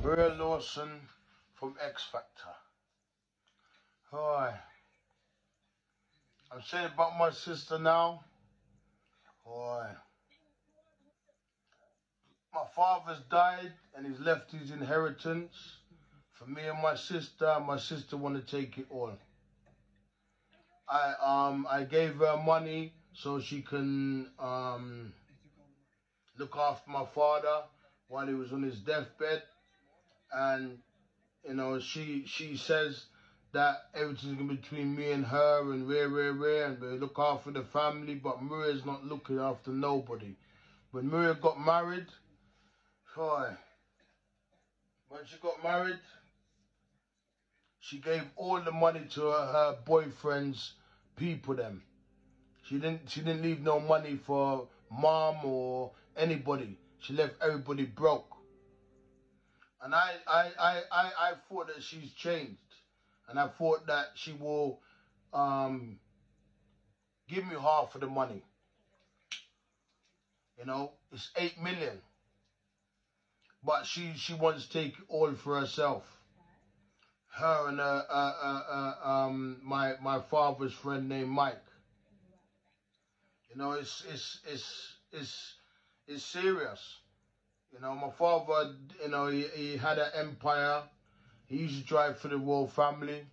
Maria Lawson from X Factor. Hi. I'm saying about my sister now. Hi. My father's died and he's left his inheritance for me and my sister. My sister want to take it all. I gave her money so she can look after my father while he was on his deathbed, and you know she says that everything's gonna be between me and her and and we look after the family, but Maria's not looking after nobody. When Maria got married, boy, when she got married, she gave all the money to her boyfriend's people them. She didn't leave no money for mom or anybody. She left everybody broke. And I thought that she's changed. And I thought that she will give me half of the money. You know, it's 8 million. But she wants to take it all for herself. Her and my father's friend named Mike. You know, it's serious. You know, my father, you know, he had an empire. He used to drive for the royal family.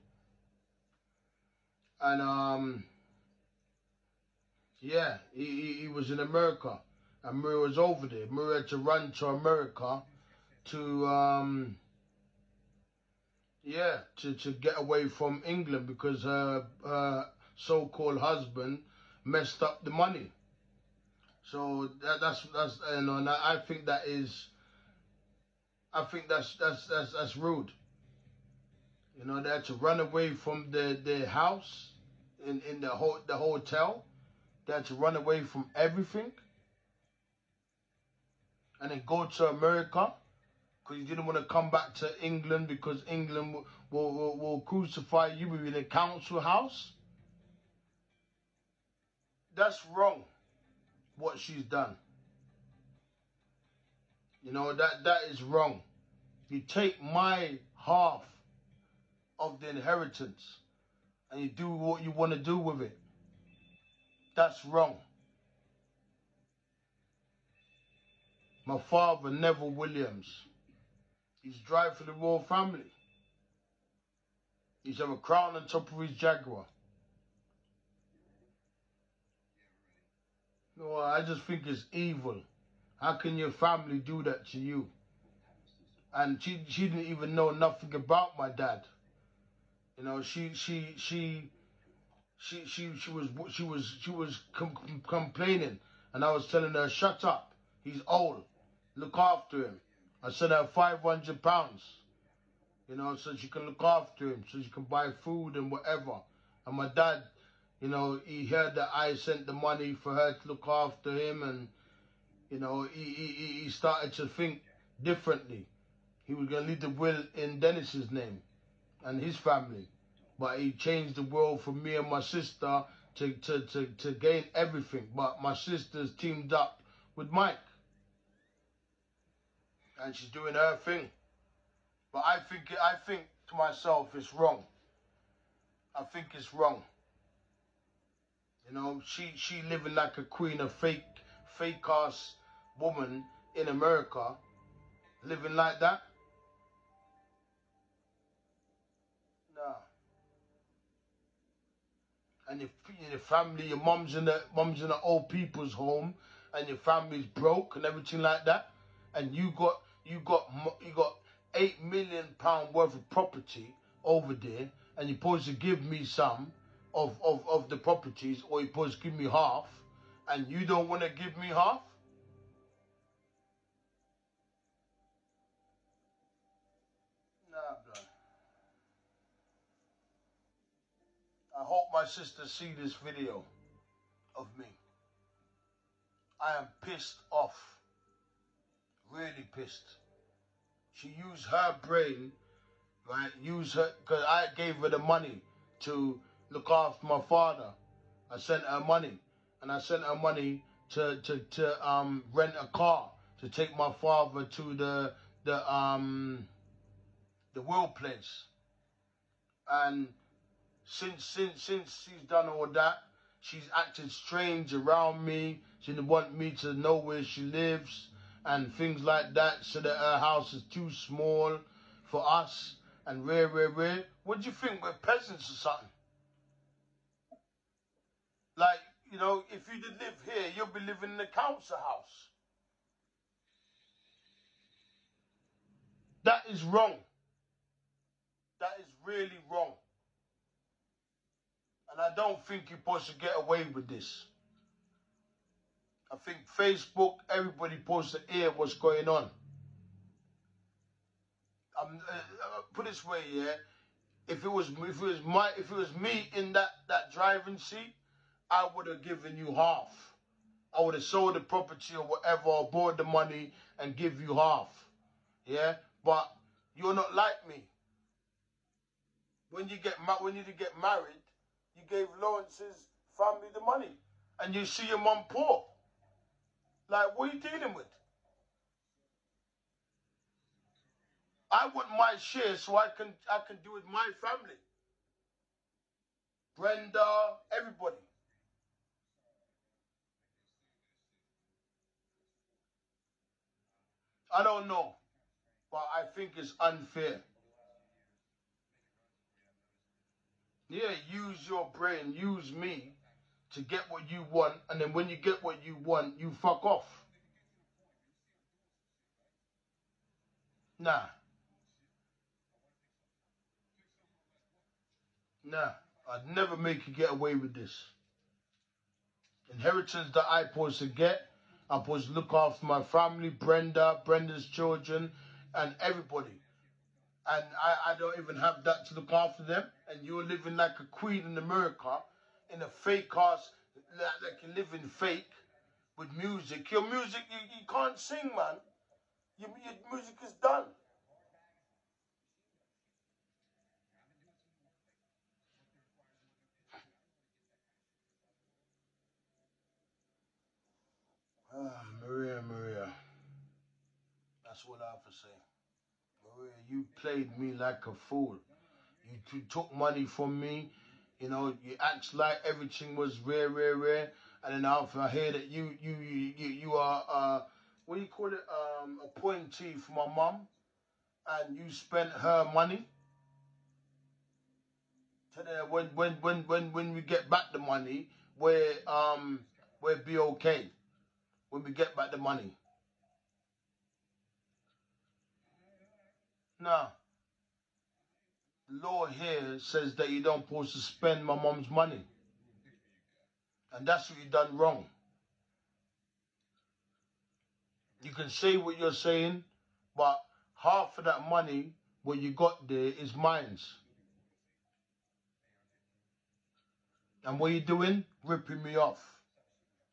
And yeah, he was in America. And Maria was over there. Maria had to run to America to yeah, to get away from England because her so-called husband messed up the money. So that's you know, and I think that is, I think that's rude. You know, they had to run away from their house in the hotel. They had to run away from everything and then go to America because you didn't want to come back to England because England will crucify you in a council house. That's wrong, what she's done. You know, that is wrong. You take my half of the inheritance and you do what you want to do with it. That's wrong. My father, Neville Williams, he's driving for the royal family. He's have a crown on top of his Jaguar. No, I just think it's evil. How can your family do that to you? And she didn't even know nothing about my dad. You know, she was complaining, and I was telling her, shut up. He's old. Look after him. I sent her £500. You know, so she can look after him, so she can buy food and whatever. And my dad, you know, he heard that I sent the money for her to look after him, and you know, he started to think differently. He was going to leave the will in Dennis's name and his family. But he changed the will for me and my sister to gain everything. But my sister's teamed up with Mike. And she's doing her thing. But I think to myself it's wrong. I think it's wrong. You know, she living like a queen, a fake ass woman in America, living like that. No. And your family, your mom's in the old people's home, and your family's broke and everything like that, and you got £8 million worth of property over there, and you're supposed to give me some of the properties, or you're supposed to give me half, and you don't want to give me half. Nah, blood. I hope my sister see this video of me. I am pissed off. Really pissed. She used her brain, right? Use her, because I gave her the money to look after my father. I sent her money, and I sent her money to rent a car to take my father to the the Will place. And since she's done all that, she's acted strange around me. She didn't want me to know where she lives and things like that, so that her house is too small for us and rare. What do you think? We're peasants or something? Like, you know, if you did live here, you'll be living in the council house. That is wrong. That is really wrong. And I don't think you're supposed to get away with this. I think Facebook, everybody supposed to hear what's going on. Put it this way, yeah. If it was me in that driving seat, I would have given you half. I would have sold the property or whatever, or bought the money and give you half. Yeah, but you're not like me. When you get married, you gave Lawrence's family the money, and you see your mum poor. Like, what are you dealing with? I want my share so I can do with my family. Brenda, everybody. I don't know, but I think it's unfair. Yeah, use your brain, use me to get what you want, and then when you get what you want, you fuck off. Nah, nah. I'd never make you get away with this. Inheritance that I supposed to get, I'm supposed to look after my family, Brenda's children, and everybody. And I don't even have that to look after them. And you're living like a queen in America, in a fake house, like you're living fake with music. Your music, you can't sing, man. Your music is done. Ah, Maria. That's what I have to say. Maria, you played me like a fool. You took money from me. You know, you act like everything was rare. And then after I hear that you are what do you call it? Appointee for my mum, and you spent her money. To the, when we get back the money, we'll be okay. When we get back the money. Now, the law here says that you don't supposed to spend my mum's money. And that's what you done wrong. You can say what you're saying, but half of that money, what you got there, is mine's. And what you doing? Ripping me off.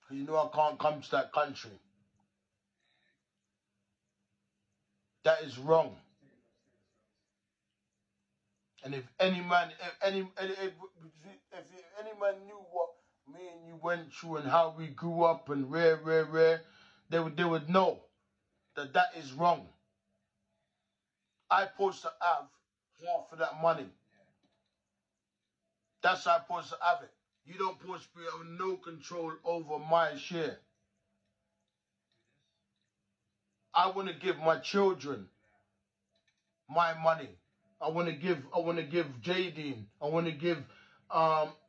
Because you know I can't come to that country. That is wrong. And if any man, if any man knew what me and you went through and how we grew up and rare, they would know that that is wrong. I supposed to have half of that money. That's how I supposed to have it. You don't supposed to be have no control over my share. I want to give my children my money. I want to give Jadine. I want to give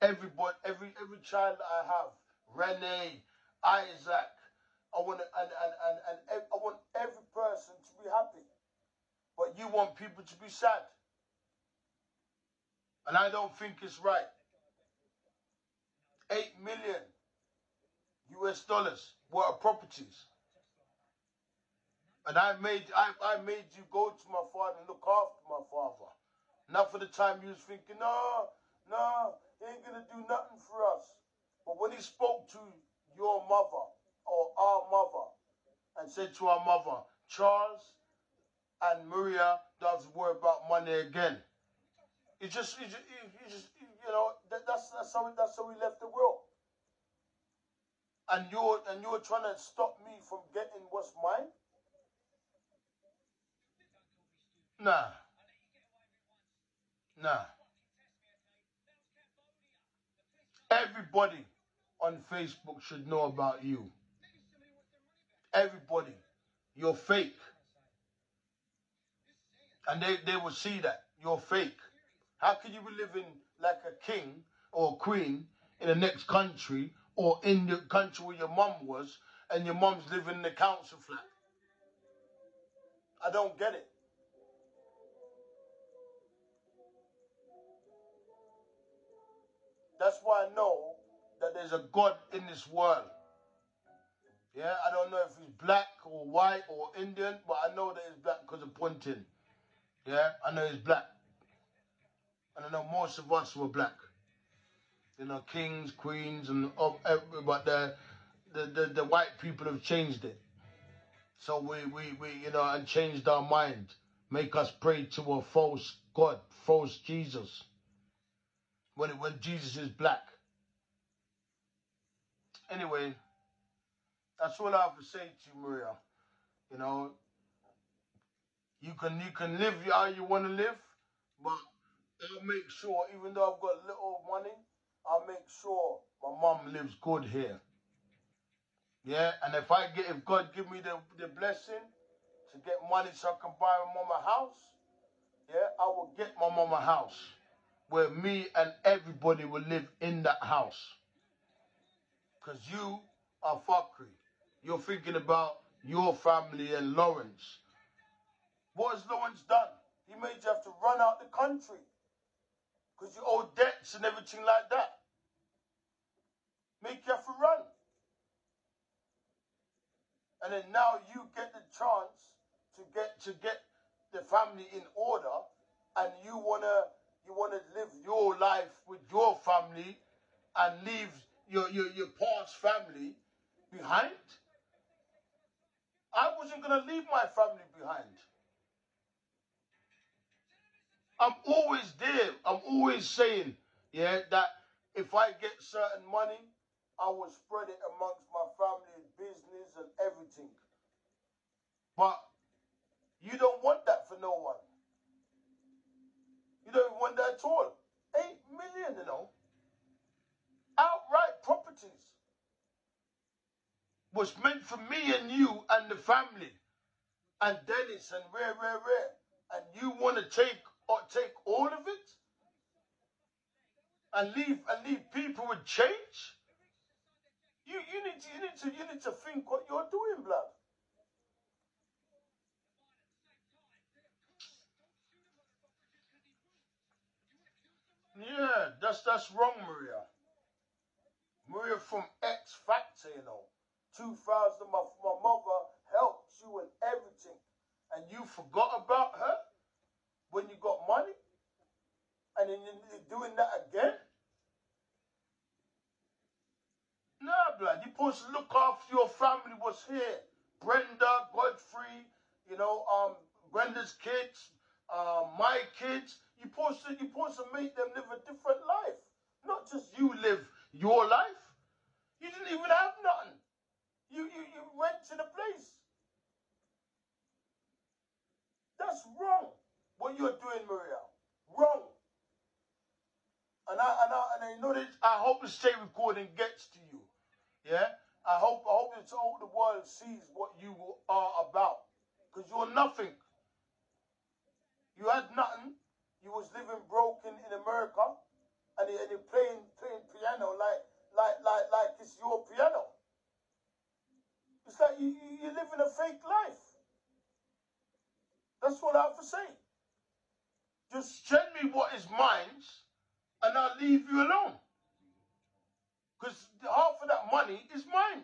everybody, every child that I have, Renee, Isaac. I want to, and I want every person to be happy. But you want people to be sad. And I don't think it's right. 8 million US dollars worth of properties. And I made you go to my father and look after my father. Not for the time you was thinking, no, he ain't gonna do nothing for us. But when he spoke to your mother or our mother and said to our mother, Charles and Maria don't have to worry about money again. It just you know, that's how we left the world. And you're trying to stop me from getting what's mine? Nah. Nah. Everybody on Facebook should know about you. Everybody. You're fake. And they will see that. You're fake. How can you be living like a king or a queen in the next country or in the country where your mum was and your mum's living in the council flat? I don't get it. That's why I know that there's a God in this world. Yeah, I don't know if he's black or white or Indian, but I know that he's black because of Puntin. Yeah, I know he's black. And I know most of us were black. You know, kings, queens, and but the white people have changed it. So we you know, and changed our mind, make us pray to a false God, false Jesus. When Jesus is black. Anyway, that's all I have to say to you, Maria. You know, you can live how you want to live, but I'll make sure, even though I've got little money, I'll make sure my mum lives good here. Yeah, and if God give me the blessing to get money so I can buy my mum a house, yeah, I will get my mum a house where me and everybody will live in that house. Because you are fuckery. You're thinking about your family and Lawrence. What has Lawrence done? He made you have to run out the country because you owe debts and everything like that. Make you have to run. And then now you get the chance to get the family in order, and you wanna live your life with your family and leave your past family behind. I wasn't gonna leave my family behind. I'm always there. I'm always saying, yeah, that if I get certain money, I will spread it amongst my family, business, and everything. But you don't want that for no one. You don't want that at all. 8 million, you know. Outright properties. Was meant for me and you and the family. And Dennis and rare. And you want to take all of it? And leave people with change? You need to think what you're doing, blood. Yeah, that's wrong, Maria. Maria from X Factor, you know. 2000, my mother helped you and everything. And you forgot about her when you got money? And then you're doing that again? Nah, blood. You're supposed to look after your family was here. Brenda, Godfrey, you know, Brenda's kids, my kids. You're supposed to make them live a different life. Not just you live your life. You didn't even have nothing. You rented a place. That's wrong. What you're doing, Maria. Wrong. And I know that I hope this tape recording gets to you. Yeah? I hope it's all the world sees what you are about. Because you're nothing. You had nothing. You was living broken in America. And you're playing piano like it's your piano. It's like you're living a fake life. That's what I have to say. Just send me what is mine, and I'll leave you alone. Because half of that money is mine.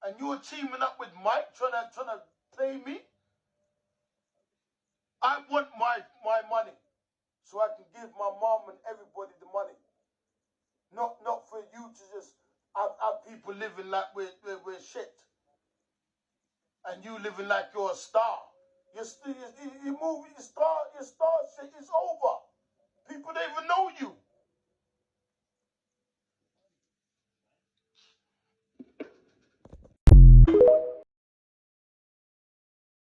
And you're teaming up with Mike, trying to play me. I want my money, so I can give my mom and everybody the money. Not for you to just have people living like we're shit. And you living like you're a star. Your movie, your star shit is over. People don't even know you.